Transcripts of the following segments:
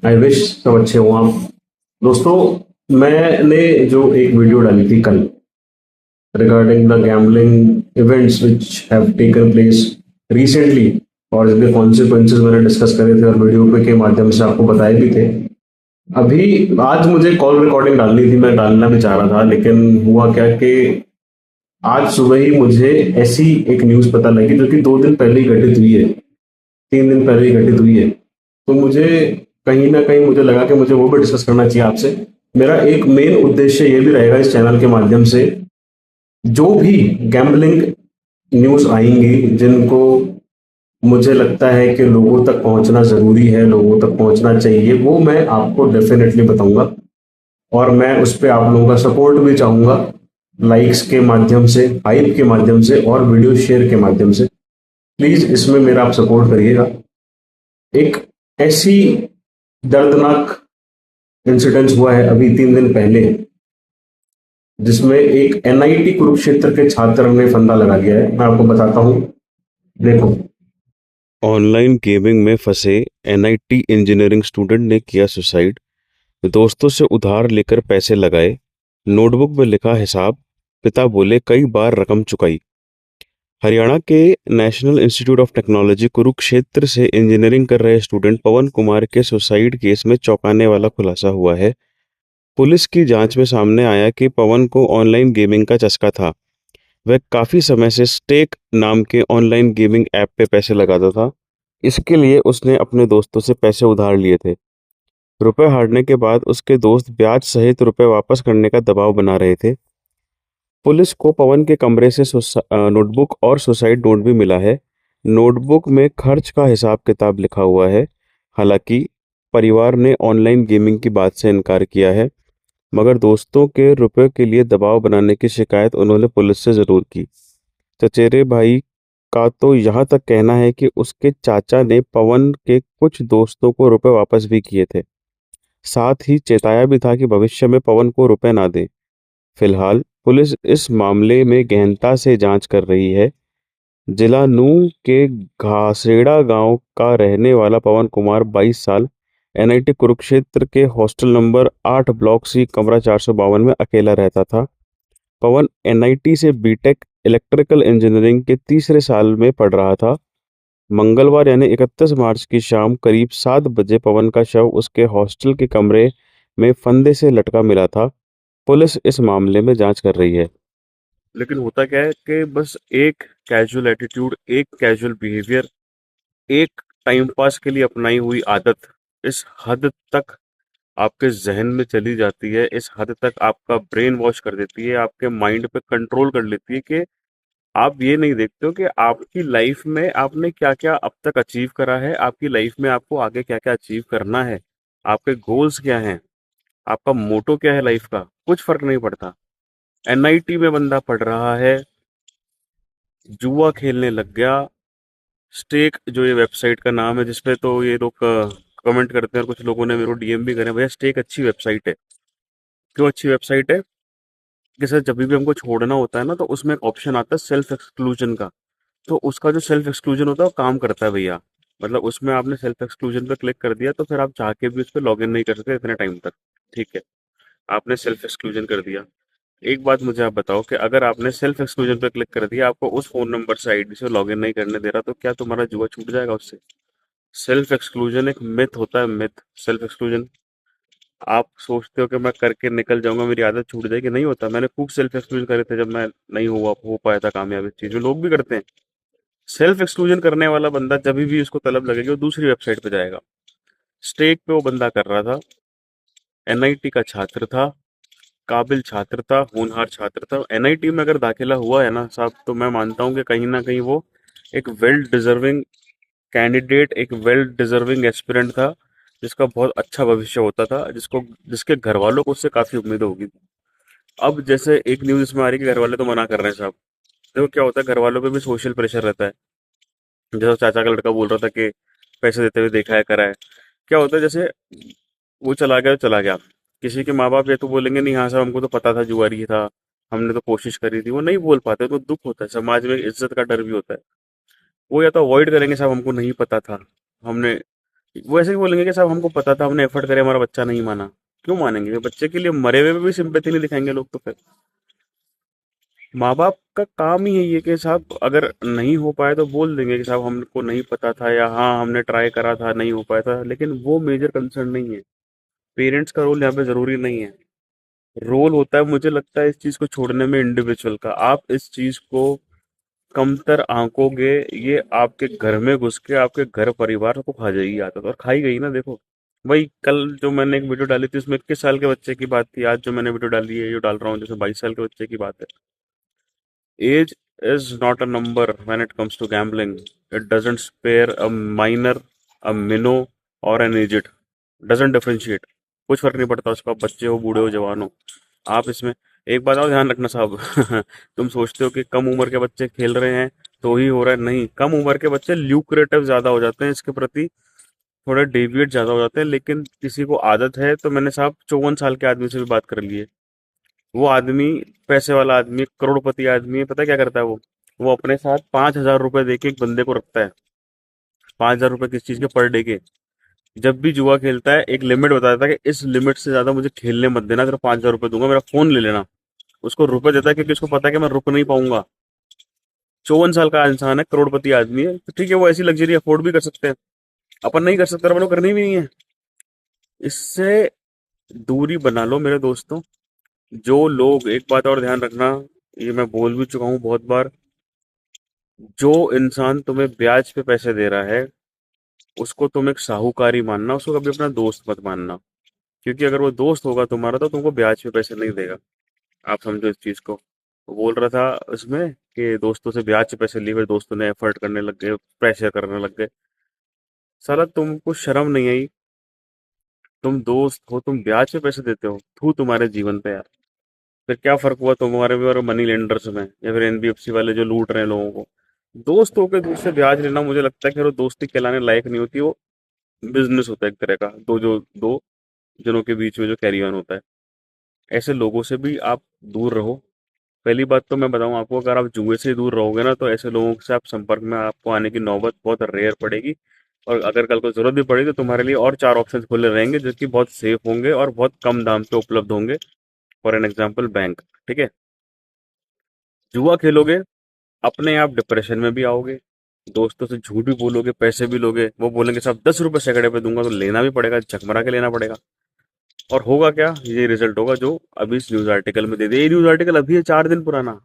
I wish सब अच्छे हों आप। दोस्तों, मैंने जो एक वीडियो डाली थी कल regarding the gambling events which have taken place recently और इसके कॉन्सिक्वेंसेस मैंने डिस्कस करे थे और वीडियो पे के माध्यम से आपको बताए भी थे। अभी आज मुझे कॉल रिकॉर्डिंग डालनी थी, मैं डालना भी चाह रहा था, लेकिन हुआ क्या कि आज सुबह ही मुझे ऐसी एक न्यूज़ पता लगी जो कि 2 दिन पहले ही घटित हुई है, 3 दिन पहले ही घटित हुई है। तो मुझे कहीं ना कहीं मुझे लगा कि मुझे वो भी डिस्कस करना चाहिए आपसे। मेरा एक मेन उद्देश्य ये भी रहेगा इस चैनल के माध्यम से, जो भी गैम्बलिंग न्यूज़ आएंगी जिनको मुझे लगता है कि लोगों तक पहुंचना ज़रूरी है, लोगों तक पहुंचना चाहिए, वो मैं आपको डेफिनेटली बताऊंगा। और मैं उस पर आप लोगों का सपोर्ट भी चाहूंगा, लाइक्स के माध्यम से, हाइप के माध्यम से और वीडियो शेयर के माध्यम से। प्लीज़ इसमें मेरा आप सपोर्ट करिएगा। एक ऐसी दर्दनाक इंसिडेंस हुआ है अभी 3 दिन पहले, जिसमें एक एनआईटी कुरुक्षेत्र के छात्र ने फंदा लगा गया है। मैं आपको बताता हूँ, देखो। ऑनलाइन गेमिंग में फंसे एनआईटी इंजीनियरिंग स्टूडेंट ने किया सुसाइड। दोस्तों से उधार लेकर पैसे लगाए, नोटबुक में लिखा हिसाब, पिता बोले कई बार रकम चुकाई। हरियाणा के national institute of technology Kurukshetra से इंजीनियरिंग कर रहे स्टूडेंट पवन कुमार के सुसाइड केस में चौंकाने वाला खुलासा हुआ है। पुलिस की जांच में सामने आया कि पवन को ऑनलाइन गेमिंग का चस्का था। वह काफी समय से स्टेक नाम के ऑनलाइन गेमिंग ऐप पे पैसे लगाता था। इसके लिए उसने अपने दोस्तों से पैसे उधार लिए थे। रुपए हारने के बाद उसके दोस्त ब्याज सहित रुपए वापस करने का दबाव बना रहे थे। पुलिस को पवन के कमरे से नोटबुक और सुसाइड नोट भी मिला है। नोटबुक में खर्च का हिसाब किताब लिखा हुआ है। हालांकि परिवार ने ऑनलाइन गेमिंग की बात से इनकार किया है, मगर दोस्तों के रुपए के लिए दबाव बनाने की शिकायत उन्होंने पुलिस से जरूर की। चचेरे भाई का तो यहाँ तक कहना है कि उसके चाचा ने पवन के कुछ दोस्तों को रुपए वापस भी किए थे। साथ ही चेताया भी था कि भविष्य में पवन को रुपए ना दें। फिलहाल पुलिस इस मामले में गहनता से जांच कर रही है। जिला नूंह के घासेड़ा गांव का रहने वाला पवन कुमार 22 साल एनआईटी कुरुक्षेत्र के हॉस्टल नंबर 8 ब्लॉक सी कमरा 452 में अकेला रहता था। पवन एनआईटी से बीटेक इलेक्ट्रिकल इंजीनियरिंग के तीसरे साल में पढ़ रहा था। मंगलवार यानी 31 मार्च की शाम करीब 7 बजे पवन का शव उसके हॉस्टल के कमरे में फंदे से लटका मिला था। पुलिस इस मामले में जांच कर रही है। लेकिन होता क्या है कि बस एक कैजुअल एटीट्यूड, एक कैजुअल बिहेवियर, एक टाइम पास के लिए अपनाई हुई आदत इस हद तक आपके जहन में चली जाती है, इस हद तक आपका ब्रेन वॉश कर देती है, आपके माइंड पे कंट्रोल कर लेती है कि आप ये नहीं देखते हो कि आपकी लाइफ में आपने क्या क्या अब तक अचीव करा है, आपकी लाइफ में आपको आगे क्या क्या अचीव करना है, आपके गोल्स क्या हैं, आपका मोटो क्या है लाइफ का, कुछ फर्क नहीं पड़ता। एनआईटी में बंदा पढ़ रहा है, जुआ खेलने लग गया। स्टेक जो ये वेबसाइट का नाम है जिसपे तो ये लोग कमेंट करते हैं और कुछ लोगों ने मेरे को डीएम भी करे, भैया स्टेक अच्छी वेबसाइट है। क्यों अच्छी वेबसाइट है? कि सर जब भी हमको छोड़ना होता है ना तो उसमें एक ऑप्शन आता है सेल्फ एक्सक्लूजन का। तो उसका जो सेल्फ एक्सक्लूजन होता है वो काम करता है भैया। मतलब उसमें आपने सेल्फ एक्सक्लूजन पे क्लिक कर दिया तो फिर आप चाह के भी उस पर लॉग इन नहीं कर सकते इतने टाइम तक। ठीक है, आपने सेल्फ एक्सक्लूजन कर दिया। एक बात मुझे आप बताओ कि अगर आपने सेल्फ एक्सक्लूजन पे क्लिक कर दिया, आपको उस फोन नंबर से आईडी से लॉग इन नहीं करने दे रहा, तो क्या तुम्हारा जुआ छूट जाएगा उससे? सेल्फ एक्सक्लूजन एक मिथ होता है, मिथ। सेल्फ एक्सक्लूजन आप सोचते हो कि मैं करके निकल जाऊंगा, मेरी आदत छूट जाएगी, नहीं होता। मैंने खूब सेल्फ एक्सक्लूजन करे थे जब मैं नहीं हुआ हो पाया था कामयाब इस चीज में। लोग भी करते हैं। सेल्फ एक्सक्लूजन करने वाला बंदा जब भी उसको तलब लगेगी वो दूसरी वेबसाइट पे जाएगा। स्टेक पे वो बंदा कर रहा था, एनआईटी का छात्र था, काबिल छात्र था, होनहार छात्र था। एनआईटी में अगर दाखिला हुआ है ना साहब, तो मैं मानता हूँ कि कहीं ना कहीं वो एक वेल डिजर्विंग कैंडिडेट, एक वेल डिजर्विंग एस्पिरेंट था, जिसका बहुत अच्छा भविष्य होता था, जिसको जिसके घर वालों को उससे काफी उम्मीद होगी। अब जैसे एक न्यूज इसमें आ रही है कि घर वाले तो मना कर रहे हैं साहब। देखो क्या होता है, घर वालों पे भी सोशल प्रेशर रहता है। जैसे चाचा का लड़का बोल रहा था कि पैसे देते हुए देखा है, करा है। क्या होता है, जैसे वो चला गया तो चला गया। किसी के माँ बाप ये तो बोलेंगे नहीं, हाँ साहब हमको तो पता था जुआरी था, हमने तो कोशिश करी थी। वो नहीं बोल पाते तो दुख होता है, समाज में इज्जत का डर भी होता है। वो या तो अवॉइड करेंगे, साहब हमको नहीं पता था, हमने वो ऐसे ही बोलेंगे कि साहब हमको पता था, हमने एफर्ट करे, हमारा बच्चा नहीं माना। क्यों मानेंगे? बच्चे के लिए मरे हुए भी सिंपैथी नहीं दिखाएंगे लोग तो फिर। माँ बाप का काम ही यही है कि साहब अगर नहीं हो पाया तो बोल देंगे कि साहब हमको नहीं पता था, या हाँ हमने ट्राई करा था नहीं हो पाया था, लेकिन वो मेजर कंसर्न नहीं है। पेरेंट्स का रोल यहाँ पे जरूरी नहीं है। रोल होता है, मुझे लगता है, इस चीज को छोड़ने में इंडिविजुअल का। आप इस चीज को कमतर आंकोगे, ये आपके घर में घुस के आपके घर परिवार को खा जाएगी आदत, और खाई गई ना। देखो वही कल जो मैंने एक वीडियो डाली थी उसमें 21 साल के बच्चे की बात थी, आज जो मैंने वीडियो डाली है, जो डाल रहा हूँ, जैसे 22 साल के बच्चे की बात है। Age is not a number when it comes to gambling. It doesn't spare a minor, a minnow, or an edged. Doesn't differentiate. कुछ फर्क नहीं पड़ता उसका, बच्चे हो, बूढ़े हो, जवान हो। आप इसमें एक बात और ध्यान रखना साहब। तुम सोचते हो कि कम उम्र के बच्चे खेल रहे हैं तो ही हो रहा है, नहीं। कम उम्र के बच्चे ल्यूक्रेटिव ज्यादा हो जाते हैं इसके प्रति, थोड़े डेविएट ज्यादा हो जाते हैं। लेकिन किसी को आदत है, तो मैंने साहब 54 साल के आदमी से भी बात कर ली है। वो आदमी पैसे वाला आदमी, करोड़पति आदमी है। पता है क्या करता है वो अपने साथ 5,000 रुपए दे के एक बंदे को रखता है। 5,000 रुपए किस चीज के? पर डे के। जब भी जुआ खेलता है एक लिमिट बता देता है कि इस लिमिट से ज्यादा मुझे खेलने मत देना, अगर 5,000 रुपए दूंगा मेरा फोन ले लेना। उसको रुपए देता है क्योंकि उसको पता है कि मैं रुक नहीं पाऊंगा। 54 साल का इंसान है, करोड़पति आदमी है, तो ठीक है, वो ऐसी लग्जरी अफोर्ड भी कर सकते हैं। अपन नहीं कर सकते और अपन को करनी भी नहीं है। इससे दूरी बना लो मेरे दोस्तों। जो लोग, एक बात और ध्यान रखना, ये मैं बोल भी चुका हूँ बहुत बार, जो इंसान तुम्हें ब्याज पे पैसे दे रहा है उसको तुम एक साहूकारी मानना, उसको कभी अपना दोस्त मत मानना। क्योंकि अगर वो दोस्त होगा तुम्हारा तो तुमको ब्याज पे पैसे नहीं देगा। आप समझो इस चीज को। वो बोल रहा था उसमें कि दोस्तों से ब्याज पे पैसे लिए, फिर दोस्तों ने एफर्ट करने लग गए, प्रेशर करने लग गए। साला तुमको शर्म नहीं आई? तुम दोस्त हो, तुम ब्याज पे पैसे देते हो, थू तुम्हारे जीवन पे यार। फिर क्या फर्क हुआ तुम्हारे भी और मनी लेंडर्स में, या फिर एनबीएफसी वाले जो लूट रहे हैं लोगों को? दोस्त होकर दूसरे ब्याज लेना, मुझे लगता है कि वो दोस्ती कहलाने लायक नहीं होती। वो बिजनेस होता है एक तरह का, दो जनों के बीच में जो कैरी ऑन होता है। ऐसे लोगों से भी आप दूर रहो। पहली बात तो मैं बताऊं आपको, अगर आप जुए से दूर रहोगे ना, तो ऐसे लोगों से आप संपर्क में आपको आने की नौबत बहुत रेयर पड़ेगी। और अगर कल को जरूरत भी पड़ेगी तो तुम्हारे लिए और चार ऑप्शन खुले रहेंगे जो कि बहुत सेफ होंगे और बहुत कम दाम पे उपलब्ध होंगे। For an example, bank. ठीक है? जुआ खेलोगे, अपने आप डिप्रेशन में भी आओगे। दोस्तों से झूठ भी बोलोगे, पैसे भी लोगे, वो बोलेंगे साहब 10 रुपए सैकड़े पे दूंगा, तो लेना भी पड़ेगा, झकमरा के लेना पड़ेगा। और होगा क्या? ये रिजल्ट होगा जो अभी इस न्यूज आर्टिकल में दे दिया। ये न्यूज आर्टिकल अभी है 4 दिन पुराना।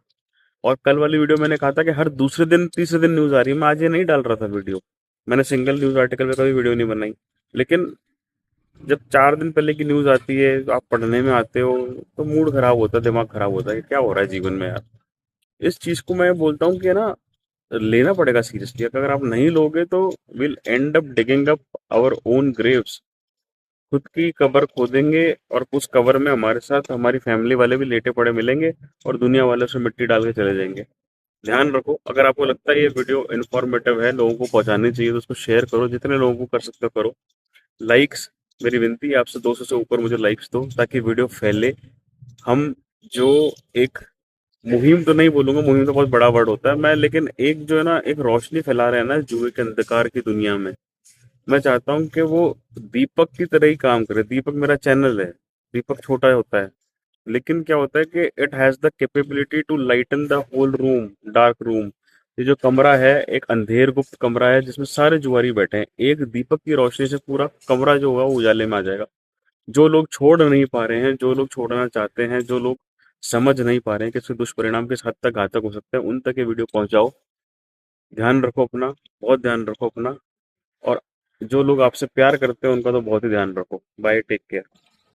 और कल वाली वीडियो मैंने कहा था कि हर दूसरे दिन तीसरे दिन न्यूज आ रही है। मैं आज ये नहीं डाल रहा था वीडियो। मैंने सिंगल न्यूज आर्टिकल पे कभी वीडियो नहीं बनाई। लेकिन जब 4 दिन पहले की न्यूज आती है, तो आप पढ़ने में आते हो, तो मूड खराब होता है, दिमाग खराब होता है कि क्या हो रहा है जीवन में यार। इस चीज को मैं बोलता हूँ कि ना, लेना पड़ेगा सीरियसली। अगर आप नहीं लोगे तो will end up digging up our own graves. खुद की कब्र खोदेंगे, और उस कब्र में हमारे साथ हमारी फैमिली वाले भी लेटे पड़े मिलेंगे, और दुनिया वाले उसमें मिट्टी डाल के चले जाएंगे। ध्यान रखो। अगर आपको लगता है ये वीडियो इन्फॉर्मेटिव है, लोगों को पहुंचानी चाहिए, तो उसको शेयर करो, जितने लोगों को कर सकते हो करो। लाइक्स, मेरी विनती है आपसे, 200 से ऊपर मुझे लाइक्स दो ताकि वीडियो फैले। हम जो एक मुहिम तो नहीं बोलूंगा, मुहिम तो बहुत बड़ा वर्ड होता है, मैं लेकिन एक जो है ना, एक रोशनी फैला रहे हैं ना जुए के अंधकार की दुनिया में। मैं चाहता हूँ कि वो दीपक की तरह ही काम करे। दीपक मेरा चैनल है। दीपक छोटा होता है, लेकिन क्या होता है कि it has the capability to lighten the whole room, dark room. ये जो कमरा है, एक अंधेर गुप्त कमरा है जिसमें सारे जुआरी बैठे हैं। एक दीपक की रोशनी से पूरा कमरा जो होगा वो उजाले में आ जाएगा। जो लोग छोड़ नहीं पा रहे हैं, जो लोग छोड़ना चाहते हैं, जो लोग समझ नहीं पा रहे हैं कि इसके दुष्परिणाम किस हद तक घातक हो सकते हैं, उन तक ये वीडियो पहुंचाओ। ध्यान रखो अपना, बहुत ध्यान रखो अपना। और जो लोग आपसे प्यार करते हैं उनका तो बहुत ही ध्यान रखो। Bye, take care.